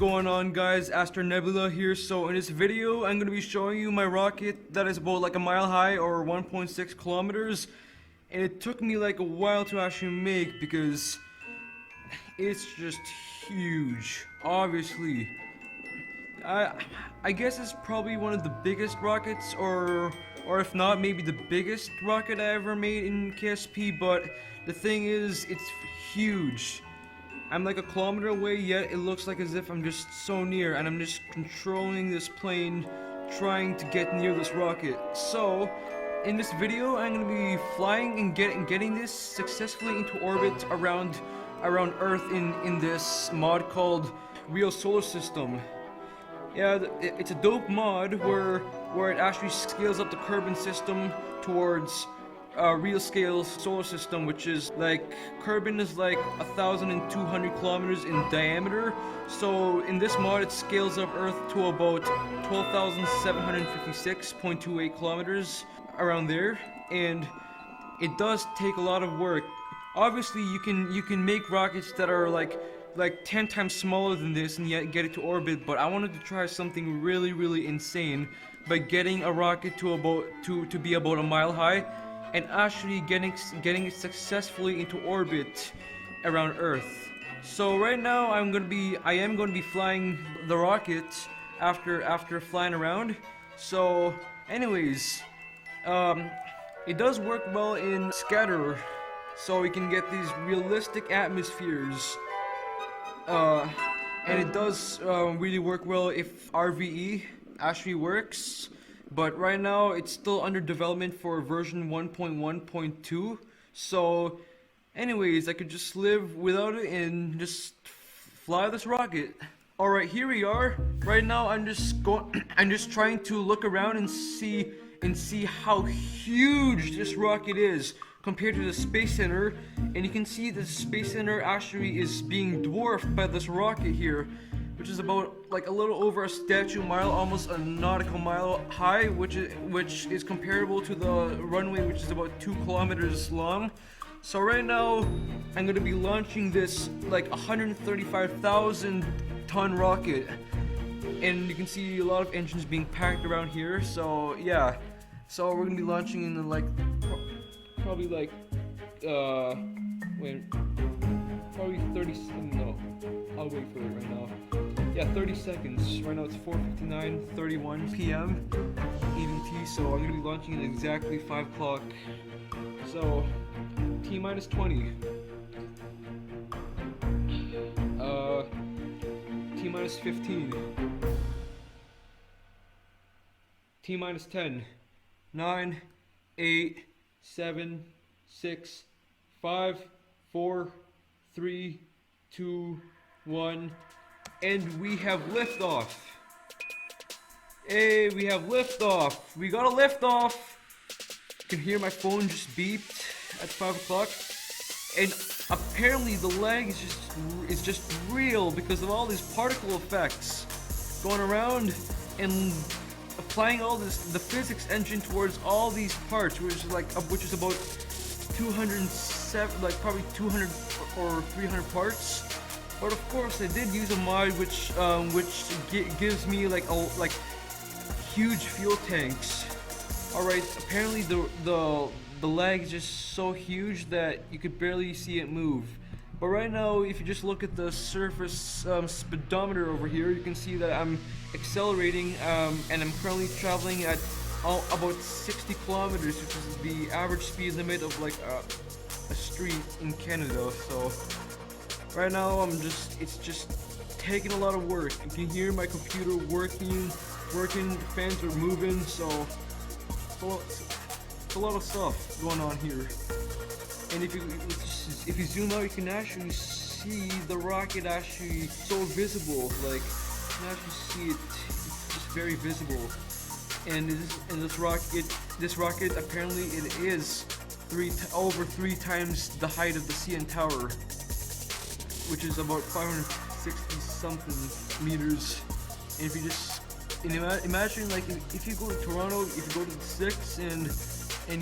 going on, guys? Astro Nebula here. So in this video I'm going to be showing you my rocket that is about like a mile high or 1.6 kilometers, and it took me like a while to actually make because it's just huge. Obviously I guess it's probably one of the biggest rockets, or if not, maybe the biggest rocket I ever made in KSP. But the thing is, it's huge. I'm like a kilometer away, yet it looks like as if I'm just so near, and I'm just controlling this plane, trying to get near this rocket. So, in this video, I'm gonna be flying and getting this successfully into orbit around Earth in this mod called Real Solar System. Yeah, it's a dope mod where it actually scales up the Kerbin system towards real scale solar system, which is like Kerbin is like 1,200 kilometers in diameter. So in this mod, it scales up Earth to about 12,756.28 kilometers, around there, and it does take a lot of work. Obviously, you can make rockets that are like 10 times smaller than this and yet get it to orbit, but I wanted to try something really insane by getting a rocket to be about a mile high and actually getting it successfully into orbit around Earth. So right now I am going to be flying the rocket after flying around. So anyways, it does work well in scatter, so we can get these realistic atmospheres. And it does really work well if RVE actually works, but right now it's still under development for version 1.1.2. So anyways, I could just live without it and just fly this rocket. Alright, here we are. Right now I'm just trying to look around and see how huge this rocket is compared to the Space Center, and you can see the Space Center actually is being dwarfed by this rocket here, which is about like a little over a statute mile, almost a nautical mile high, which is comparable to the runway, which is about 2 kilometers long. So right now I'm going to be launching this like 135,000 ton rocket, and you can see a lot of engines being packed around here. So yeah, so we're going to be launching in the probably probably 30, no, I'll wait for it right now. Yeah, 30 seconds. Right now it's 4:59:31 p.m. EDT, so I'm gonna be launching at exactly 5 o'clock. So, T-minus 20. T-minus 15. T-minus 10. 9, 8, 7, 6, 5, 4, 3, 2, 1, and we have liftoff. Hey, we have liftoff. We got a liftoff. You can hear my phone just beeped at 5 o'clock, and apparently the lag is just real because of all these particle effects going around and applying all the physics engine towards all these parts, which is about 207, like probably 200 or 300 parts. But of course, I did use a mod which gives me like huge fuel tanks. All right, apparently the lag is just so huge that you could barely see it move. But right now, if you just look at the surface speedometer over here, you can see that I'm accelerating, and I'm currently traveling at about 60 kilometers, which is the average speed limit of like a street in Canada. So right now it's just taking a lot of work. You can hear my computer working, fans are moving, so it's a lot of stuff going on here. And if you zoom out, you can actually see the rocket actually so visible. Like, you can actually see it. It's just very visible. And this rocket apparently it is over 3 times the height of the CN Tower, which is about 560 something meters. And if you just imagine, like, if you go to Toronto, if you go to the 6 and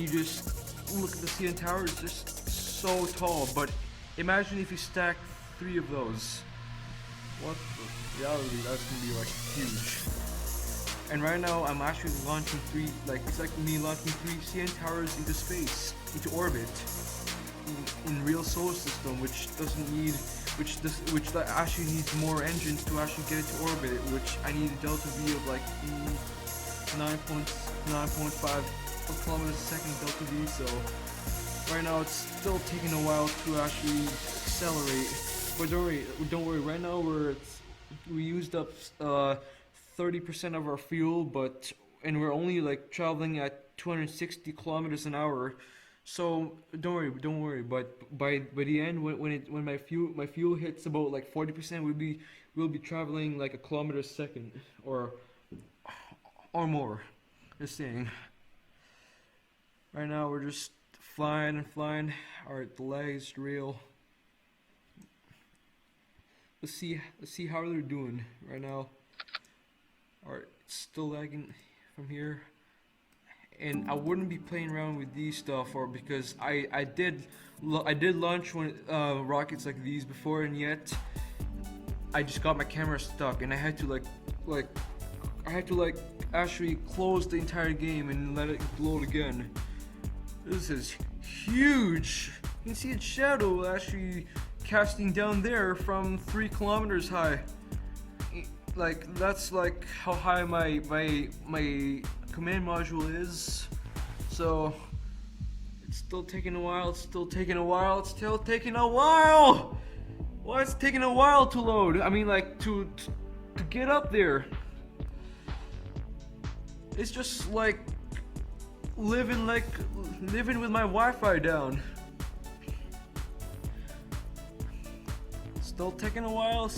you just look at the CN Tower, it's just so tall. But imagine if you stack 3 of those. What the reality, that's gonna be like huge. And right now, I'm actually launching it's like me launching 3 CN towers into space, into orbit, in real solar system, which doesn't need, which actually needs more engines to actually get it to orbit, which I need a delta V of like 9.5 kilometers a second delta V. So right now, it's still taking a while to actually accelerate. But don't worry. Right now, we used up 30% of our fuel, and we're only like traveling at 260 kilometers an hour. So don't worry. But by the end, when my fuel hits about like 40%, we'll be traveling like a kilometer a second or more. Just saying. Right now we're just flying and flying. Alright, the lag is real. Let's see how they're doing right now. Alright, it's still lagging from here. And I wouldn't be playing around with these stuff, or because I did launch rockets like these before, and yet I just got my camera stuck, and I had to actually close the entire game and let it load again. This is huge. You can see its shadow actually casting down there from 3 kilometers high. Like that's like how high my command module is. So it's still taking a while. Why it's taking a while to load? I mean, like to get up there. It's just like living with my Wi-Fi down. Still taking a while.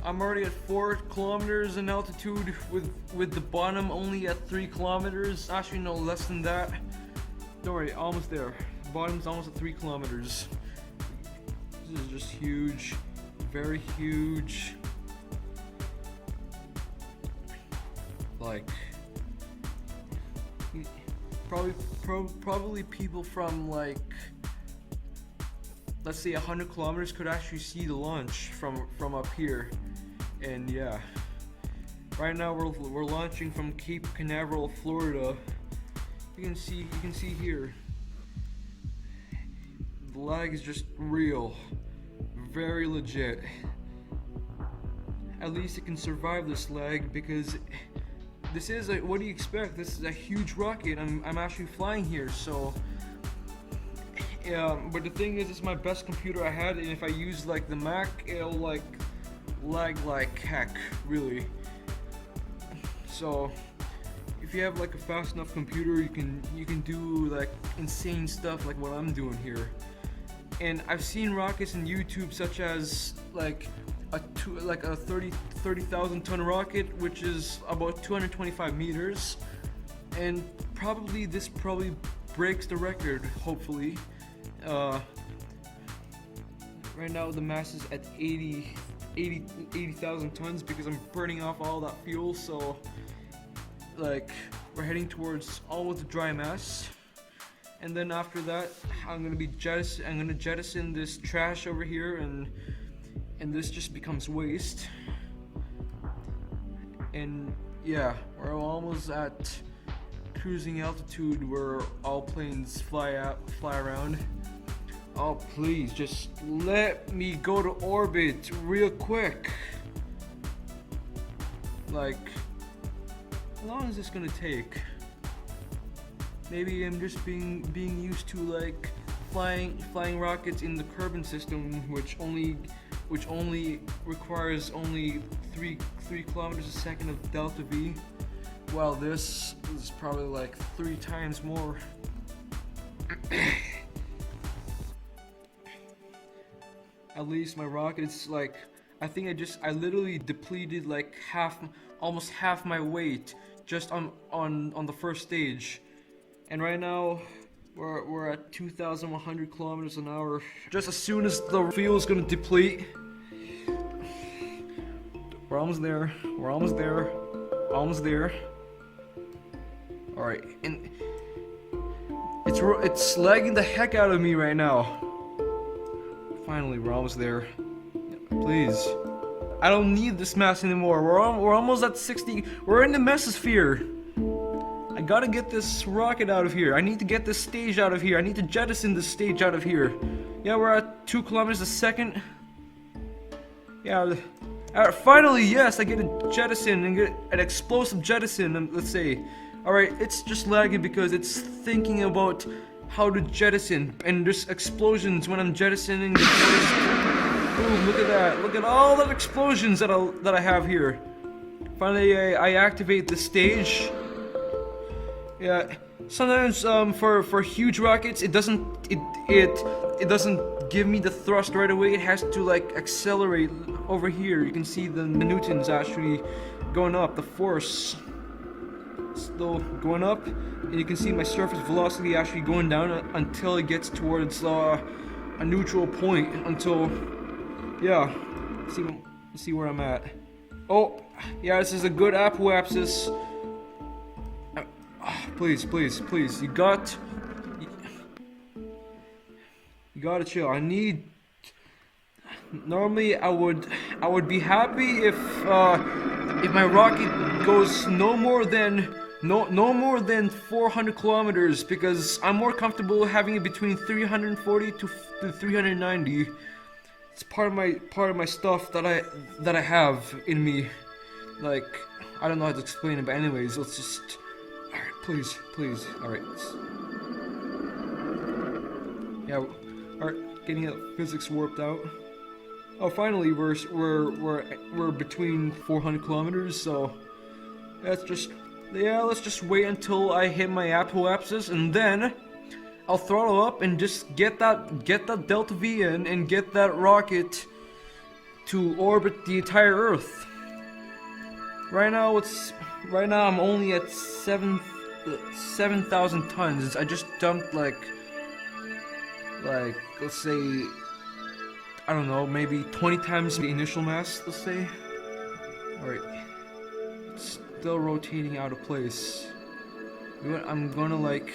I'm already at 4 kilometers in altitude with the bottom only at 3 kilometers. Actually, no, less than that. Don't worry, almost there. Bottom's almost at 3 kilometers. This is just huge, very huge. Like, probably people from like, let's say 100 kilometers could actually see the launch from up here. And yeah, right now we're launching from Cape Canaveral, Florida. You can see here. The lag is just real, very legit. At least it can survive this lag because this is what do you expect? This is a huge rocket. I'm actually flying here, so. But the thing is, it's my best computer I had, and if I use like the Mac, it'll like lag like heck, really. So if you have like a fast enough computer, you can do like insane stuff like what I'm doing here. And I've seen rockets in YouTube such as like a 30,000 ton rocket, which is about 225 meters, and this probably breaks the record, hopefully. Right now the mass is at 80,000 tons because I'm burning off all that fuel, so like we're heading towards almost dry mass. And then after that, I'm gonna jettison this trash over here, and this just becomes waste. And yeah, we're almost at cruising altitude where all planes fly around. Oh please, just let me go to orbit real quick. Like, how long is this gonna take? Maybe I'm just being used to like flying rockets in the Kerbin system, which only requires only 3 kilometers a second of delta V, while this is probably like 3 times more. At least my rockets, like, I literally depleted like almost half my weight just on the first stage. And right now we're at 2,100 kilometers an hour. Just as soon as the fuel is gonna deplete, we're almost there. All right, and it's lagging the heck out of me right now. Finally, we're almost there. Please. I don't need this mass anymore. We're almost at 60. We're in the mesosphere. I gotta get this rocket out of here. I need to get this stage out of here. I need to jettison this stage out of here. Yeah, we're at 2 kilometers a second. Yeah, finally, yes, I get a jettison and get an explosive jettison, let's say. Alright, it's just lagging because it's thinking about how to jettison, and there's explosions when I'm jettisoning the first. Boom, look at that. Look at all the explosions that I have here. Finally, I activate the stage. Yeah, sometimes for huge rockets, it doesn't give me the thrust right away. It has to like accelerate over here. You can see the newtons actually going up, the force still going up, and you can see my surface velocity actually going down until it gets towards a neutral point. Until, yeah, see where I'm at. Oh, yeah, this is a good apoapsis. Please, you gotta chill. I need. Normally, I would be happy if my rocket goes no more than 400 kilometers, because I'm more comfortable having it between 340 to 390. It's part of my stuff that I have in me. Like, I don't know how to explain it, but anyways, let's just. Alright, please. Alright. Yeah, alright, getting the physics warped out. Oh, finally, we're between 400 kilometers, so let's just wait until I hit my apoapsis, and then I'll throttle up and just get that Delta V in and get that rocket to orbit the entire Earth. Right now I'm only at 7,000 tons. I just dumped like let's say, I don't know, maybe 20 times the initial mass, let's say. Alright. It's still rotating out of place. You know what? I'm gonna like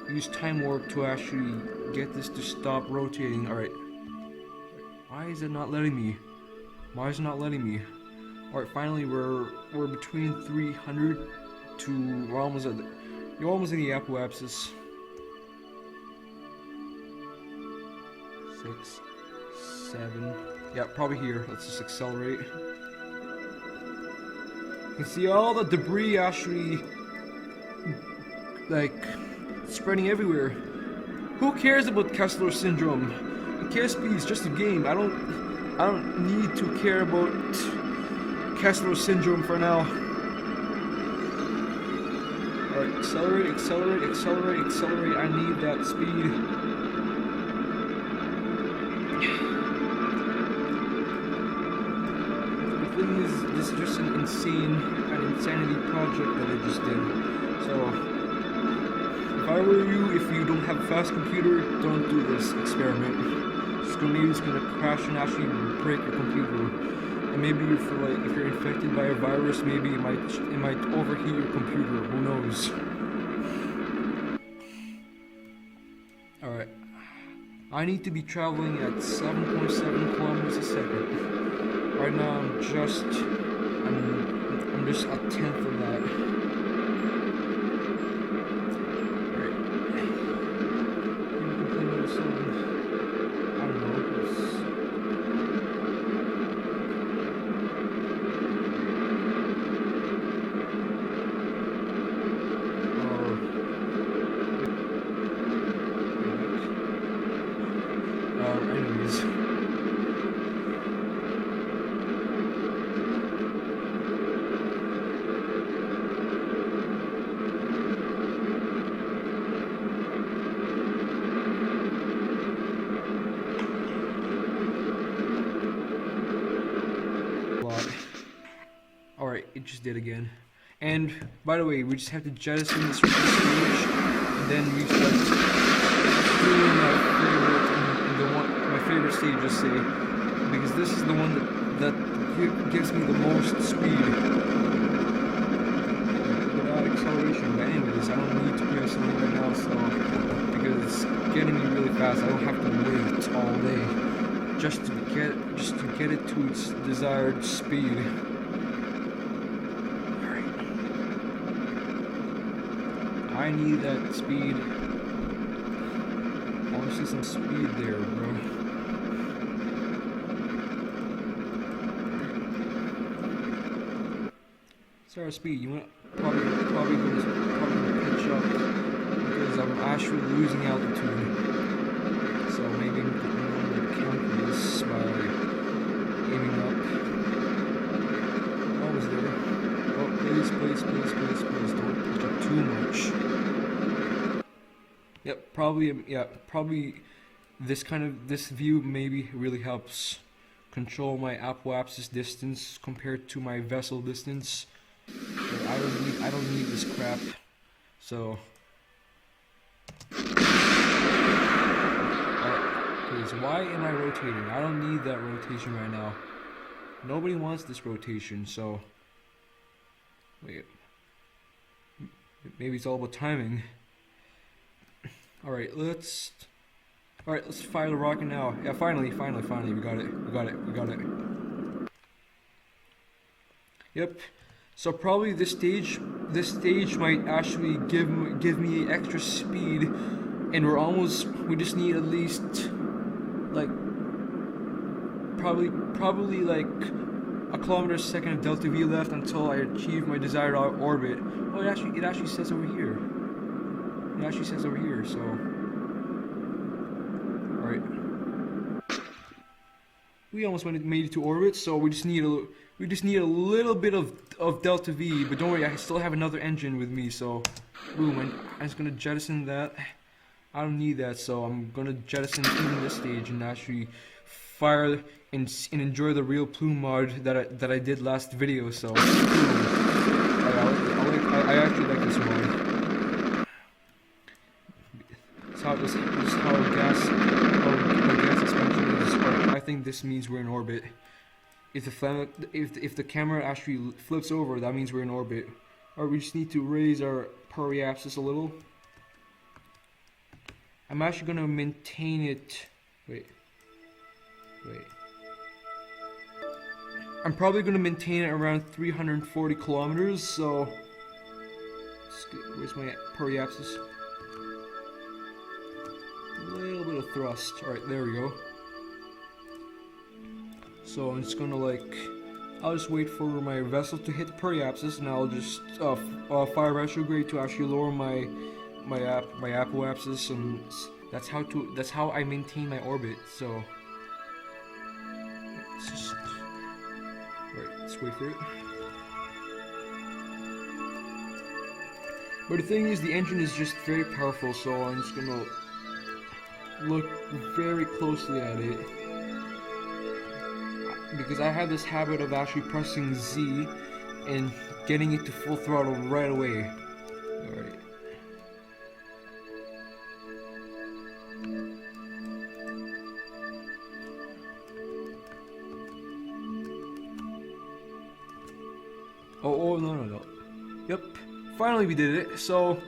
use time warp to actually get this to stop rotating. Alright. Why is it not letting me? Alright, finally we're between 300 to you're almost in the apoapsis. 6, 7. Yeah, probably here. Let's just accelerate. You can see all the debris actually like spreading everywhere. Who cares about Kessler syndrome? KSP is just a game. I don't need to care about Kessler syndrome for now. Alright, accelerate. I need that speed. The thing is, this is just an insanity project that I just did. So, if I were you, if you don't have a fast computer, don't do this experiment. It's gonna crash and actually break your computer. And maybe if you're infected by a virus, maybe it might overheat your computer. Who knows? Alright. I need to be traveling at 7.7 kilometers a second. Right now I'm just a tenth of that. Alright. I don't know. Anyways. Alright, it just did again. And by the way, we just have to jettison this stage, and then we start doing my favorite stage, just say, because this is the one that gives me the most speed without acceleration. But anyways, I don't need to press on right now, so because it's getting me really fast. I don't have to wait all day just to to get it to its desired speed. Alright. I need that speed. I want to see some speed there, bro. What's our speed? You want probably gonna pitch up because I'm actually losing altitude. So maybe I'm gonna counter this by aiming up. Almost there. Oh, please, don't pitch up too much. Yep, probably this view maybe really helps control my apoapsis distance compared to my vessel distance. But I don't need this crap. So please, why am I rotating? I don't need that rotation right now. Nobody wants this rotation, so wait. Maybe it's all about timing. Alright, let's fire the rocket now. Yeah, finally, we got it. Yep. So probably this stage might actually give me extra speed, and we just need at least like probably like a kilometer a second of delta V left until I achieve my desired orbit. Oh, it actually says over here. It actually says over here. So, all right, we almost made it to orbit. So we just need a little bit of delta V. But don't worry, I still have another engine with me. So, boom, I'm just gonna jettison that. I don't need that, so I'm gonna jettison even this stage and actually fire and enjoy the real plume mod that I did last video. So, I actually like this mod. This is how gas expansion is. I think this means we're in orbit. If the camera actually flips over, that means we're in orbit. Or we just need to raise our periapsis a little. I'm actually gonna maintain it. Wait. I'm probably gonna maintain it around 340 kilometers. So, where's my periapsis? A little bit of thrust. All right, there we go. So I'm just gonna I'll just wait for my vessel to hit the periapsis, and I'll just fire retrograde to actually lower my apoapsis, and that's how I maintain my orbit. So let's wait for it. But the thing is, the engine is just very powerful, so I'm just gonna look very closely at it, because I have this habit of actually pressing Z and getting it to full throttle right away. Alright. Oh, no. Yep. Finally we did it. So,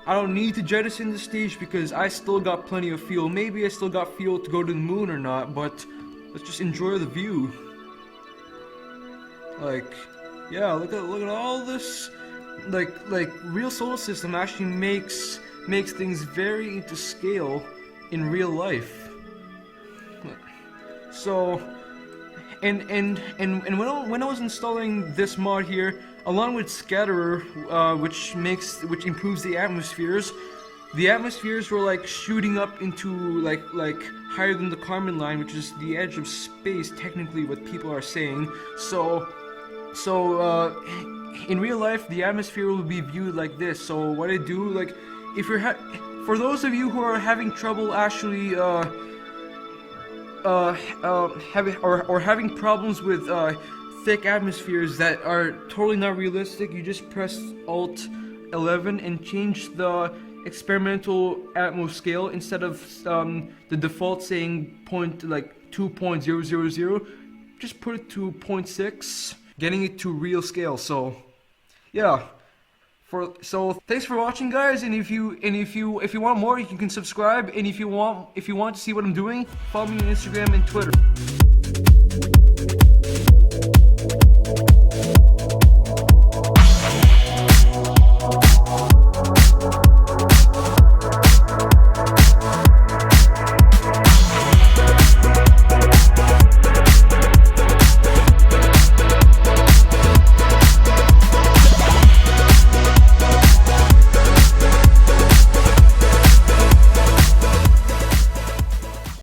I don't need to jettison the stage because I still got plenty of fuel. Maybe I still got fuel to go to the moon or not, but let's just enjoy the view. Yeah, look at all this. Real solar system actually makes things very into scale in real life. So, and when I was installing this mod here, along with Scatterer, which improves the atmospheres were shooting up into higher than the Kármán line, which is the edge of space, technically what people are saying. So in real life, the atmosphere will be viewed like this. So what I do, if you're for those of you who are having trouble actually having problems with thick atmospheres that are totally not realistic, you just press Alt 11 and change the experimental atmos scale. Instead of the default saying 2.000, just put it to 0.6, getting it to real scale. So yeah, So thanks for watching, guys. And if you want more, you can subscribe. And if you want to see what I'm doing, follow me on Instagram and Twitter.